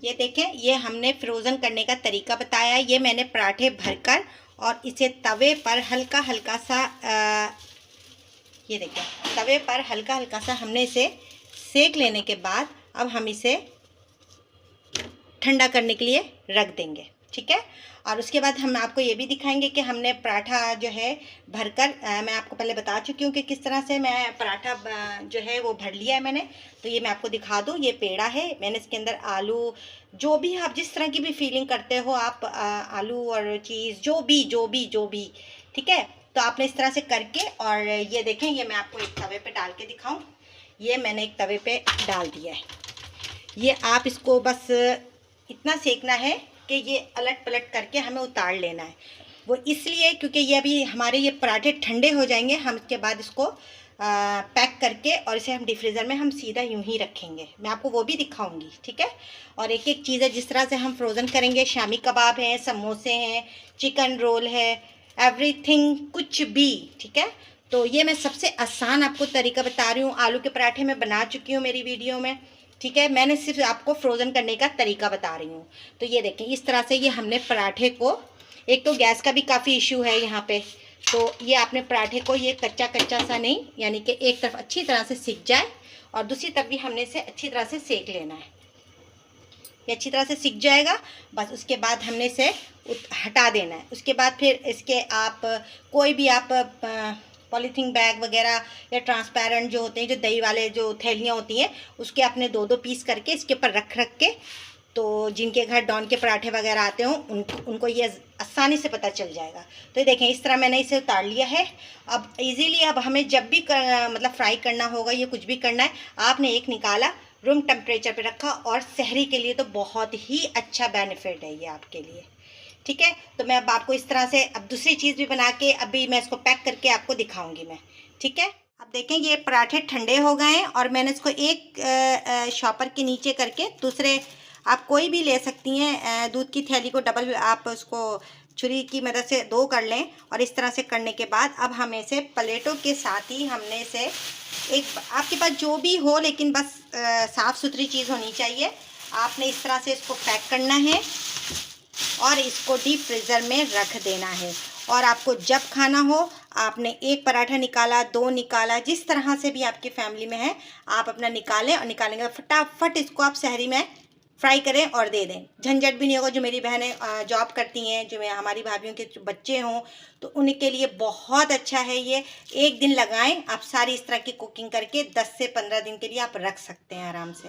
ये देखें, ये हमने फ्रोज़न करने का तरीका बताया। ये मैंने पराठे भरकर और इसे तवे पर हल्का हल्का सा ये देखें, तवे पर हल्का हल्का सा हमने इसे सेक लेने के बाद अब हम इसे ठंडा करने के लिए रख देंगे। ठीक है, और उसके बाद हम आपको ये भी दिखाएंगे कि हमने पराठा जो है भरकर, मैं आपको पहले बता चुकी हूँ कि किस तरह से मैं पराठा जो है वो भर लिया है मैंने। तो ये मैं आपको दिखा दूँ, ये पेड़ा है, मैंने इसके अंदर आलू, जो भी आप जिस तरह की भी फीलिंग करते हो आप, आलू और चीज़ जो भी ठीक है। तो आपने इस तरह से करके, और ये देखें, ये मैं आपको एक तवे पे डाल के दिखाऊं। ये मैंने एक तवे पे डाल दिया है। ये आप इसको बस इतना सेकना है कि ये अलट पलट करके हमें उतार लेना है। वो इसलिए क्योंकि ये अभी हमारे ये पराठे ठंडे हो जाएंगे, हम इसके बाद इसको पैक करके और इसे हम डिफ्रीज़र में हम सीधा यूं ही रखेंगे। मैं आपको वो भी दिखाऊंगी। ठीक है, और एक एक चीज़ है जिस तरह से हम फ्रोज़न करेंगे। शामी कबाब हैं, समोसे हैं, चिकन रोल है, एवरीथिंग, कुछ भी। ठीक है, तो ये मैं सबसे आसान आपको तरीका बता रही हूँ। आलू के पराठे मैं बना चुकी हूँ मेरी वीडियो में। ठीक है, मैंने सिर्फ आपको फ्रोज़न करने का तरीका बता रही हूँ। तो ये देखें, इस तरह से ये हमने पराठे को, एक तो गैस का भी काफ़ी इशू है यहाँ पे, तो ये आपने पराठे को ये कच्चा कच्चा सा नहीं, यानी कि एक तरफ अच्छी तरह से सिक जाए और दूसरी तरफ भी हमने इसे अच्छी तरह से सेक लेना है। ये अच्छी तरह से सिक जाएगा, बस उसके बाद हमने इसे हटा देना है। उसके बाद फिर इसके आप कोई भी आप पॉलीथीन बैग वगैरह या ट्रांसपेरेंट जो होते हैं, जो दही वाले जो थैलियाँ होती हैं, उसके आपने दो दो पीस करके इसके ऊपर रख के, तो जिनके घर डॉन के पराठे वगैरह आते हों उनको ये आसानी से पता चल जाएगा। तो ये देखें, इस तरह मैंने इसे उतार लिया है। अब इजीली अब हमें जब भी मतलब फ्राई करना होगा, ये कुछ भी करना है, आपने एक निकाला, रूम टेम्परेचर पे रखा, और सहरी के लिए तो बहुत ही अच्छा बेनिफिट है ये आपके लिए। ठीक है, तो मैं अब आपको इस तरह से अब दूसरी चीज़ भी बना के अभी मैं इसको पैक करके आपको दिखाऊंगी मैं। ठीक है, अब देखें, ये पराठे ठंडे हो गए हैं और मैंने इसको एक शॉपर के नीचे करके, दूसरे आप कोई भी ले सकती हैं, दूध की थैली को डबल आप उसको छुरी की मदद से दो कर लें, और इस तरह से करने के बाद अब हमें इसे प्लेटों के साथ ही हमने इसे, एक आपके पास जो भी हो, लेकिन बस साफ़ सुथरी चीज़ होनी चाहिए। आपने इस तरह से इसको पैक करना है और इसको डीप फ्रीज़र में रख देना है। और आपको जब खाना हो, आपने एक पराठा निकाला, दो निकाला, जिस तरह से भी आपकी फैमिली में है, आप अपना निकालें और निकालेंगे फटाफट इसको आप सहरी में फ्राई करें और दे दें। झंझट भी नहीं होगा। जो मेरी बहनें जॉब करती हैं, जो हमारी भाभीयों के बच्चे हों, तो उनके लिए बहुत अच्छा है ये। एक दिन लगाएं आप, सारी इस तरह की कुकिंग करके 10 से 15 दिन के लिए आप रख सकते हैं आराम से।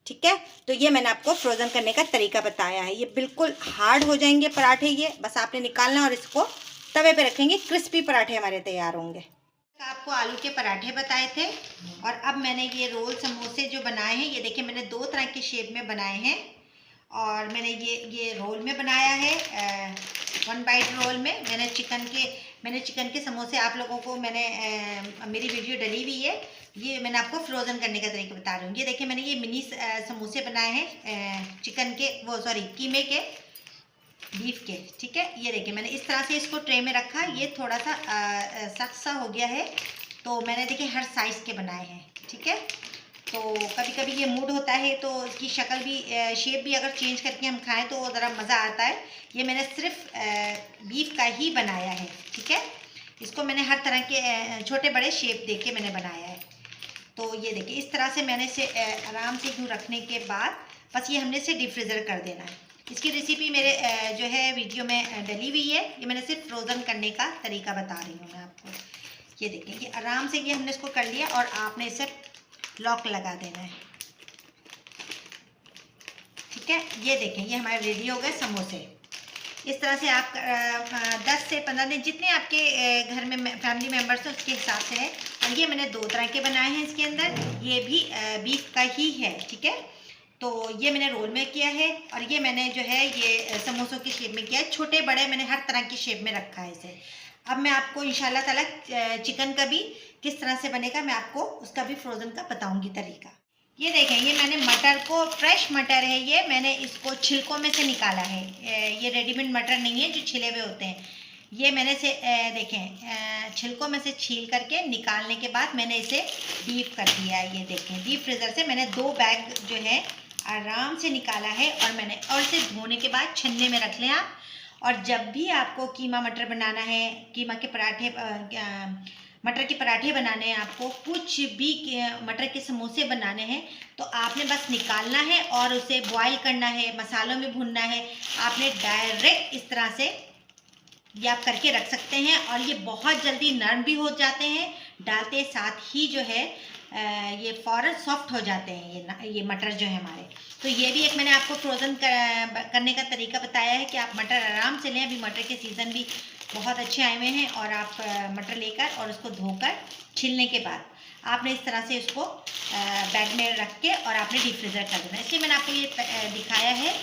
ठीक है, तो ये मैंने आपको फ्रोज़न करने का तरीका बताया है। ये बिल्कुल हार्ड हो जाएंगे पराठे, ये बस आपने निकालना और इसको तवे पे रखेंगे, क्रिस्पी पराठे हमारे तैयार होंगे। आपको आलू के पराठे बताए थे, और अब मैंने ये रोल समोसे जो बनाए हैं, ये देखिए मैंने दो तरह के शेप में बनाए हैं। और मैंने ये रोल में बनाया है, 1 बाइट रोल में। मैंने चिकन के समोसे आप लोगों को मेरी वीडियो डली हुई है, ये मैंने आपको फ्रोज़न करने का तरीका बता रही हूँ। ये देखिए, मैंने ये मिनी समोसे बनाए हैं चिकन के, कीमे के, बीफ के। ठीक है, ये देखिए मैंने इस तरह से इसको ट्रे में रखा। ये थोड़ा सा सख्त सा हो गया है, तो मैंने देखिए हर साइज़ के बनाए हैं। ठीक है, तो कभी कभी ये मूड होता है तो इसकी शक्ल भी, शेप भी अगर चेंज करके हम खाएं तो ज़रा मज़ा आता है। ये मैंने सिर्फ बीफ का ही बनाया है। ठीक है, इसको मैंने हर तरह के छोटे बड़े शेप दे के मैंने बनाया है। तो ये देखिए, इस तरह से मैंने इसे आराम से यूँ रखने के बाद बस ये हमने इसे डीप फ्रीज़र कर देना है। इसकी रेसिपी मेरे जो है वीडियो में डली हुई है। ये मैंने सिर्फ फ्रोज़न करने का तरीका बता रही हूँ मैं आपको। ये देखिए, ये आराम से ये हमने इसको कर लिया और आपने इसे लॉक लगा देना है। ठीक है, ये देखें, ये हमारे रेडी हो गए समोसे। इस तरह से आप 10 से 15 दिन, जितने आपके घर में फैमिली मेम्बर्स हैं उसके हिसाब से है। और ये मैंने दो तरह के बनाए हैं इसके अंदर, ये भी बीफ का ही है। ठीक है, तो ये मैंने रोल में किया है, और ये मैंने जो है ये समोसों की शेप में किया है। छोटे बड़े मैंने हर तरह की शेप में रखा है इसे। अब मैं आपको इंशाल्लाह ताला चिकन का भी किस तरह से बनेगा, मैं आपको उसका भी फ्रोज़न का बताऊंगी तरीका। ये देखें, ये मैंने मटर को, फ्रेश मटर है ये, मैंने इसको छिलकों में से निकाला है। ये रेडीमेड मटर नहीं है जो छिले हुए होते हैं। ये मैंने से देखें छिलकों में से छील करके निकालने के बाद मैंने इसे डीप कर दिया है। ये देखें, डीप फ्रीज़र से मैंने 2 बैग जो है आराम से निकाला है और मैंने, और इसे धोने के बाद छन्ने में रख लें आप। और जब भी आपको कीमा मटर बनाना है, कीमा के पराठे, मटर के पराठे बनाने हैं, आपको कुछ भी मटर के समोसे बनाने हैं, तो आपने बस निकालना है और उसे बॉईल करना है, मसालों में भूनना है। आपने डायरेक्ट इस तरह से ये आप करके रख सकते हैं और ये बहुत जल्दी नरम भी हो जाते हैं, डालते साथ ही जो है ये फ़ौरन सॉफ्ट हो जाते हैं ये मटर जो है हमारे। तो ये भी एक मैंने आपको फ्रोज़न करने का तरीका बताया है कि आप मटर आराम से लें। अभी मटर के सीज़न भी बहुत अच्छे आए हुए हैं और आप मटर लेकर और उसको धोकर छीलने के बाद आपने इस तरह से उसको बैग में रख के और आपने डीप फ्रीज़र कर देना। इसलिए मैंने आपको ये दिखाया है।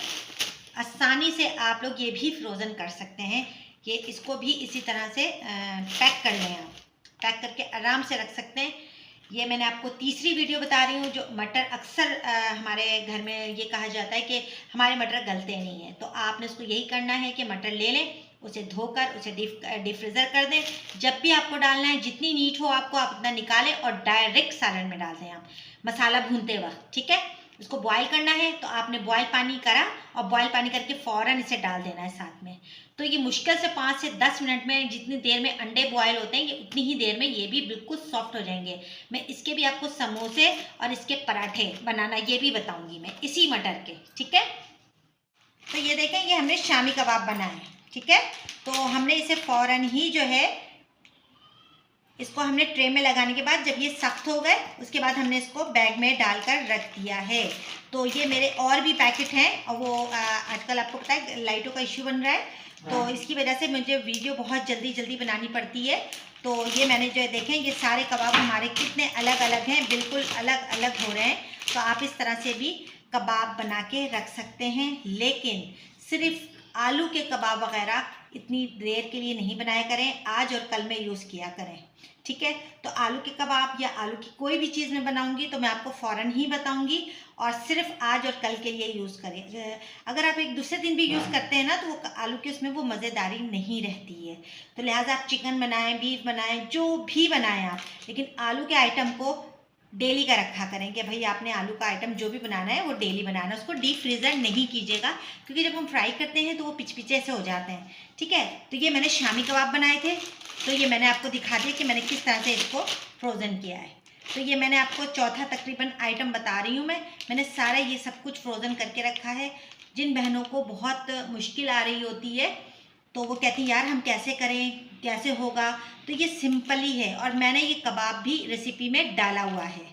आसानी से आप लोग ये भी फ्रोज़न कर सकते हैं, ये इसको भी इसी तरह से पैक कर लें। आप पैक करके आराम से रख सकते हैं। ये मैंने आपको तीसरी वीडियो बता रही हूँ। जो मटर अक्सर हमारे घर में ये कहा जाता है कि हमारे मटर गलते नहीं हैं, तो आपने उसको यही करना है कि मटर ले लें, उसे धोकर उसे डीप फ्रीज़र कर दें। जब भी आपको डालना है, जितनी नीड हो आपको, आप उतना निकालें और डायरेक्ट सालन में डाल दें आप मसाला भूनते वक्त। ठीक है, उसको बॉईल करना है तो आपने बॉईल पानी करा और बॉईल पानी करके फ़ौरन इसे डाल देना है साथ में। तो ये मुश्किल से 5 से 10 मिनट में, जितनी देर में अंडे बॉयल होते हैं, ये उतनी ही देर में ये भी बिल्कुल सॉफ्ट हो जाएंगे। मैं इसके भी आपको समोसे और इसके पराठे बनाना ये भी बताऊंगी मैं, इसी मटर के। ठीक है, तो ये देखें, ये हमने शामी कबाब बनाए। ठीक है, तो हमने इसे फ़ौरन ही जो है, इसको हमने ट्रे में लगाने के बाद जब ये सख्त हो गए, उसके बाद हमने इसको बैग में डालकर रख दिया है। तो ये मेरे और भी पैकेट हैं और वो आजकल आपको पता है लाइटों का इश्यू बन रहा है, तो इसकी वजह से मुझे वीडियो बहुत जल्दी बनानी पड़ती है। तो ये मैंने जो है देखें, ये सारे कबाब हमारे कितने अलग अलग हैं, बिल्कुल अलग अलग हो रहे हैं। तो आप इस तरह से भी कबाब बना के रख सकते हैं, लेकिन सिर्फ आलू के कबाब वगैरह इतनी देर के लिए नहीं बनाया करें, आज और कल में यूज़ किया करें। ठीक है, तो आलू के कबाब या आलू की कोई भी चीज़ मैं बनाऊंगी तो मैं आपको फ़ौरन ही बताऊंगी, और सिर्फ आज और कल के लिए यूज़ करें। अगर आप एक दूसरे दिन भी यूज़ करते हैं ना, तो वो आलू की उसमें वो मज़ेदारी नहीं रहती है। तो लिहाजा आप चिकन बनाएं, बीफ बनाएं, जो भी बनाएं आप, लेकिन आलू के आइटम को डेली का रखा करें कि भाई आपने आलू का आइटम जो भी बनाना है वो डेली बनाना है। उसको डीप फ्रीज़र नहीं कीजिएगा, क्योंकि जब हम फ्राई करते हैं तो वो पिचपिचे से हो जाते हैं। ठीक है, तो ये मैंने शामी कबाब बनाए थे, तो ये मैंने आपको दिखा दिया कि मैंने किस तरह से इसको फ्रोज़न किया है। तो ये मैंने आपको चौथा तकरीबन आइटम बता रही हूँ। मैंने सारा ये सब कुछ फ्रोज़न करके रखा है। जिन बहनों को बहुत मुश्किल आ रही होती है, तो वो कहती हैं यार हम कैसे करें, कैसे होगा, तो ये सिंपल ही है, और मैंने ये कबाब भी रेसिपी में डाला हुआ है।